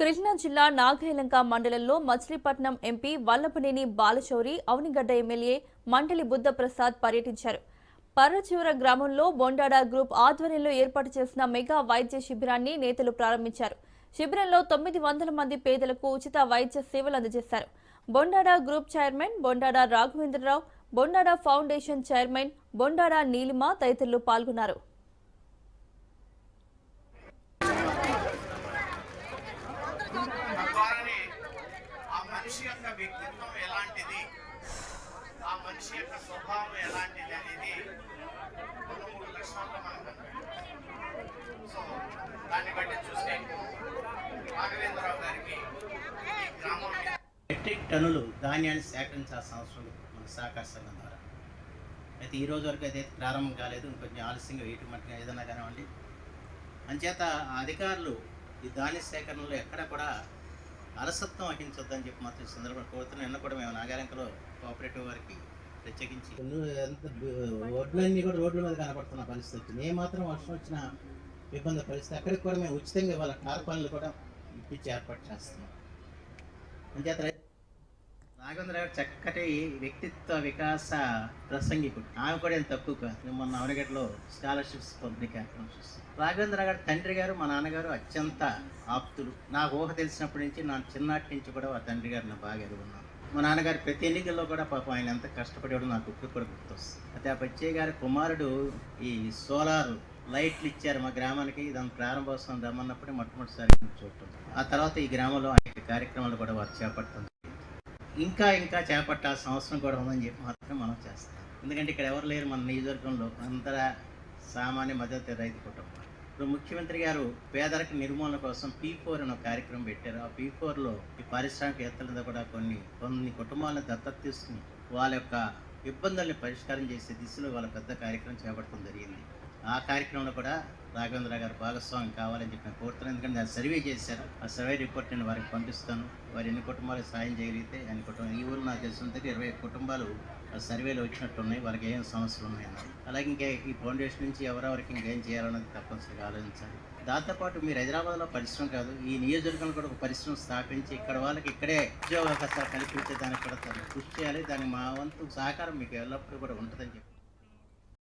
కృష్ణా జిల్లా నాగయలంక మండలంలో Machilipatnam MP Vallabhaneni Balashowry, Avanigadda MLA మండలి బుద్ధప్రసాద్ పర్యటించారు. పర్రచివర గ్రామంలో బొండాడ గ్రూప్ ఆధ్వర్యంలో ఏర్పాటు చేసిన మెగా వైద్య శిబిరాన్ని నేతలు ప్రారంభించారు. శిబిరంలో 900 మంది పేదలకు ఉచిత వైద్య సేవలు అందజేశారు. Bondada group chairman Bondada Raghavendra Rao, Bondada foundation chairman Bondada Neelima తదితరులు పాల్గొన్నారు. మనిషి యొక్క వ్యక్తిత్వం ఎలాంటిది, ఆ మనిషి యొక్క స్వభావం ఎలాంటిది అనేది 3 లక్షణాల్లో మనకు సో దాన్ని బట్టి చూస్తే రాఘవేంద్రరావు గారికి గ్రామంలో మెట్రిక్ టన్నులు ధాన్యాన్ని సేకరించాల్సిన అవసరం మన సహకార సంఘం ద్వారా. అయితే ఈ రోజు వరకు అయితే ప్రారంభం కాలేదు, ఇంకొంచెం ఆలస్యంగా వేయటం మట్టుగా ఏదైనా కానివ్వండి. అంచేత అధికారులు ఈ ధాన్య సేకరణలో ఎక్కడ కూడా అలసత్వం వహించొద్దని చెప్పి మాత్రం సందర్భంగా కోరుతున్నాను. నిన్న కూడా మేము నాగాలంకలో కోఆపరేటివ్ వారికి ప్రత్యేకించి రోడ్లన్నీ కూడా రోడ్ల మీద కనపడుతున్న పరిస్థితి వచ్చింది. ఏమాత్రం వర్షం వచ్చిన ఇబ్బంది పరిస్థితి అక్కడికి కూడా మేము ఉచితంగా వాళ్ళ కార్పణలు కూడా ఇప్పించి ఏర్పాటు చేస్తున్నాం. అంచేత రాఘవేంద్రరావు చక్కటి వ్యక్తిత్వ వికాస ప్రసంగికుడు. ఆమె కూడా ఏం తక్కువ కాదు. మొన్న అవనిగడ్డలో స్కాలర్షిప్స్ పంపిణీ కార్యక్రమం చూస్తాం. రాఘవేంద్రరావు గారి తండ్రి గారు మా నాన్నగారు అత్యంత ఆప్తులు. నాకు ఊహ తెలిసినప్పటి నుంచి నా చిన్నటి నుంచి కూడా ఆ తండ్రి గారిని బాగా ఎదుగున్నాను. మా నాన్నగారు ప్రతి ఎన్నికల్లో కూడా పాపం ఆయన ఎంత కష్టపడేవాడు నాకు ఇప్పుడు కూడా గుర్తొస్తుంది. అయితే ఆ పచ్చయ్య గారి కుమారుడు ఈ సోలార్ లైట్లు ఇచ్చారు మా గ్రామానికి. దాని ప్రారంభోత్సవం రమ్మన్నప్పుడే మొట్టమొదటిసారి చూడటం. ఆ తర్వాత ఈ గ్రామంలో అనేక కార్యక్రమాలు కూడా వారు చేపడుతుంది. ఇంకా చేపట్టాల్సిన అవసరం కూడా ఉందని చెప్పి మాత్రం మనం చేస్తాం. ఎందుకంటే ఇక్కడ ఎవరు లేరు మన నియోజకవర్గంలో, అందరూ సామాన్య మద్దతు రైతు కుటుంబం. ఇప్పుడు ముఖ్యమంత్రి గారు పేదరిక నిర్మూలన కోసం P4 అనే కార్యక్రమం పెట్టారు. ఆ P4లో ఈ పారిశ్రామికవేత్తలతో కూడా కొన్ని కుటుంబాలను దత్తత తీసుకుని వాళ్ళ యొక్క ఇబ్బందుల్ని పరిష్కారం చేసే దిశలో వాళ్ళ పెద్ద కార్యక్రమం చేపట్టడం జరిగింది. ఆ కార్యక్రమంలో కూడా రాఘవేంద్ర గారు భాగస్వామ్యం కావాలని చెప్పి నేను కోరుతున్నాను. ఎందుకంటే అది సర్వే చేశారు. ఆ సర్వే రిపోర్ట్ నేను వారికి పంపిస్తాను. వారు ఎన్ని కుటుంబాలకు సాయం చేయగలిగితే అన్ని కుటుంబాలు, ఈ ఊరు నాకు తెలిసినంత 20 కుటుంబాలు ఆ సర్వేలో వచ్చినట్టు ఉన్నాయి. వాళ్ళకి ఏం సమస్యలు ఉన్నాయన్నారు. అలాగే ఇంకా ఈ ఫౌండేషన్ నుంచి ఎవరెవరికి ఇంకేం చేయాలన్నది తప్పనిసరిగా ఆలోచించాలి. దాంతోపాటు మీరు హైదరాబాద్లో పరిశ్రమ కాదు, ఈ నియోజకవర్గంలో కూడా ఒక పరిశ్రమ స్థాపించి ఇక్కడ వాళ్ళకి ఇక్కడే ఉద్యోగావకాశాలు కల్పించే దానికి కూడా కృషి చేయాలి. దానికి మా వంతు సహకారం మీకు ఎల్లప్పుడూ కూడా ఉంటుందని చెప్పి